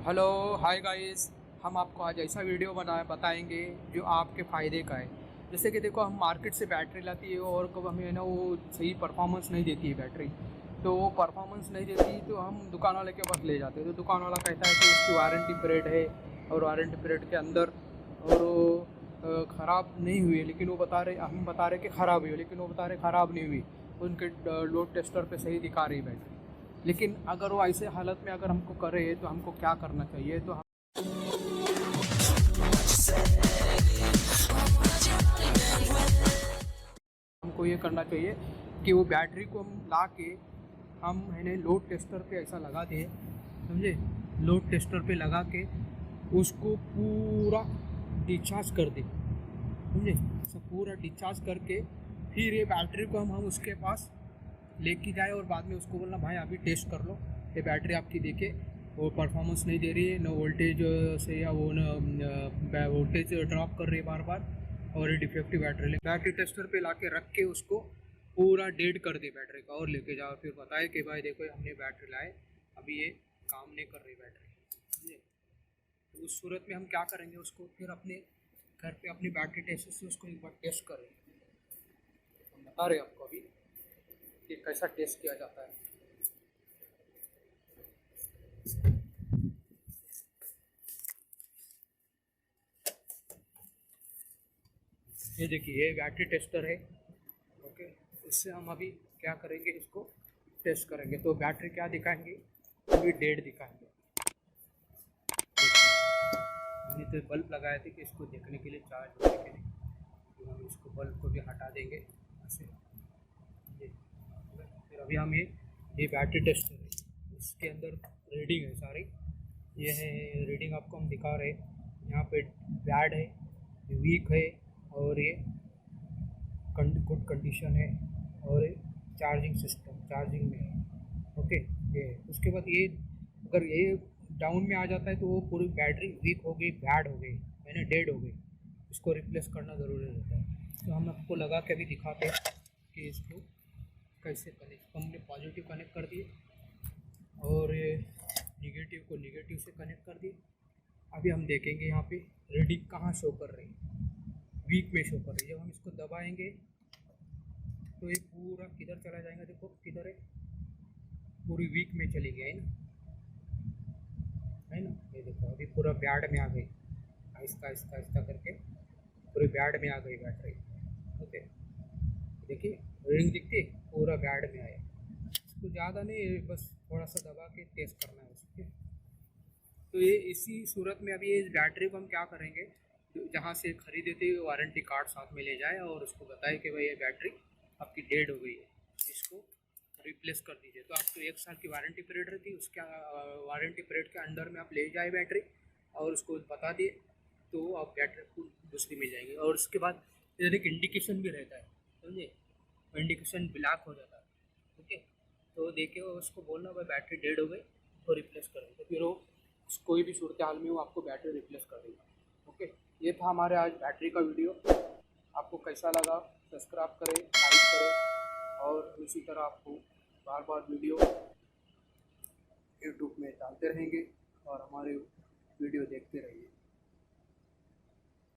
Hello hi guys. हम आपको आज ऐसा वीडियो बताएंगे जो आपके फ़ायदे का है। जैसे कि देखो, हम मार्केट से बैटरी लाती है और कब हमें ना वो सही परफॉर्मेंस नहीं देती है बैटरी। तो वो परफॉर्मेंस नहीं देती तो हम दुकान वाले के पास ले जाते हैं। तो दुकान वाला कहता है कि इसकी वारंटी पीरियड है और वारंटी पीरियड के अंदर और वो ख़राब नहीं हुई है, लेकिन वो हम बता रहे कि ख़राब हुई है, लेकिन वो बता रहे ख़राब नहीं हुई। उनके लोड टेस्टर पे सही दिखा रही बैटरी। लेकिन अगर वो ऐसे हालत में अगर हमको करे तो हमको क्या करना चाहिए? तो हमको ये करना चाहिए कि वो बैटरी को हम ला के हम है लोड टेस्टर पे ऐसा लगा दें, समझे? लोड टेस्टर पे लगा के उसको पूरा डिस्चार्ज कर दें, समझे? सब पूरा डिस्चार्ज करके फिर ये बैटरी को हम उसके पास लेके जाए और बाद में उसको बोलना, भाई अभी टेस्ट कर लो, ये बैटरी आपकी देखे वो परफॉर्मेंस नहीं दे रही है, न वोल्टेज से या वो न वोल्टेज ड्रॉप कर रही है बार बार, और ये डिफेक्टिव बैटरी टेस्टर पे ला के रख के उसको पूरा डेड कर दे बैटरी का और लेके जाओ, फिर बताए कि भाई देखो हमने बैटरी लाए, अभी ये काम नहीं कर रही बैटरी, समझे? तो उस सूरत में हम क्या करेंगे, उसको फिर अपने घर पे अपनी बैटरी टेस्ट से उसको एक बार टेस्ट करेंगे। हम बता रहे हैं आपको अभी कि कैसा टेस्ट किया जाता है। ये देखिए, ये बैटरी टेस्टर है। ओके, इससे हम अभी क्या करेंगे, इसको टेस्ट करेंगे। तो बैटरी क्या दिखाएंगे, अभी डेड दिखाएंगे। हमने तो बल्ब लगाए थे कि इसको देखने के लिए, चार्ज होने के लिए। तो हम इसको बल्ब को भी हटा देंगे ऐसे। ये फिर अभी हम ये बैटरी टेस्टर है, इसके अंदर रीडिंग है सारी। ये है रीडिंग, आपको हम दिखा रहे हैं। यहाँ पे बैड है, वीक है, और ये गुड कंडीशन है, और चार्जिंग सिस्टम चार्जिंग में है। ओके, ये उसके बाद ये अगर ये डाउन में आ जाता है तो वो पूरी बैटरी वीक हो गई, बैड हो गई, मैंने डेड हो गई, इसको रिप्लेस करना ज़रूरी रहता है। तो हम आपको लगा के अभी दिखाते हैं कि इसको कैसे कनेक्ट। हमने पॉजिटिव कनेक्ट कर दिए और निगेटिव को निगेटिव से कनेक्ट कर दिए। अभी हम देखेंगे यहाँ पे रीडिंग कहाँ शो कर रही है, वीक में शो कर रही है। जब हम इसको दबाएंगे तो ये पूरा किधर चला जाएगा, देखो किधर है, पूरी वीक में चली गई है ना। ये देखो अभी पूरा बैड में आ गई, आहिस्ता आहिस्ता आहिस्ता करके पूरी बैड में आ गई बैटरी। ओके, देखिए रीडिंग दिखती है, पूरा बैड में आया। इसको ज़्यादा नहीं, बस थोड़ा सा दबा के टेस्ट करना है उसके। तो ये इसी सूरत में अभी इस बैटरी को हम क्या करेंगे, जहाँ से खरीदे थे वारंटी कार्ड साथ में ले जाए और उसको बताए कि भाई ये बैटरी आपकी डेड हो गई है, इसको रिप्लेस कर दीजिए। तो आपको 1 साल की वारंटी पीरियड रहती है, उसके वारंटी पीरियड के अंडर में आप ले जाए बैटरी और उसको बता दिए तो आप बैटरी को दूसरी मिल जाएगी। और उसके बाद इधर एक इंडिकेशन भी रहता है, समझे? इंडिकेशन ब्लैक हो जाता है। ओके, तो देखे उसको बोलना भाई बैटरी डेड हो गई तो रिप्लेस कर देंगे, फिर वो कोई भी सूरत हाल में वो आपको बैटरी रिप्लेस कर देगा। ओके, ये था हमारे आज बैटरी का वीडियो। आपको कैसा लगा, सब्सक्राइब करें, लाइक करें, और इसी तरह आपको बार बार वीडियो यूट्यूब में डालते रहेंगे और हमारे वीडियो देखते रहिए।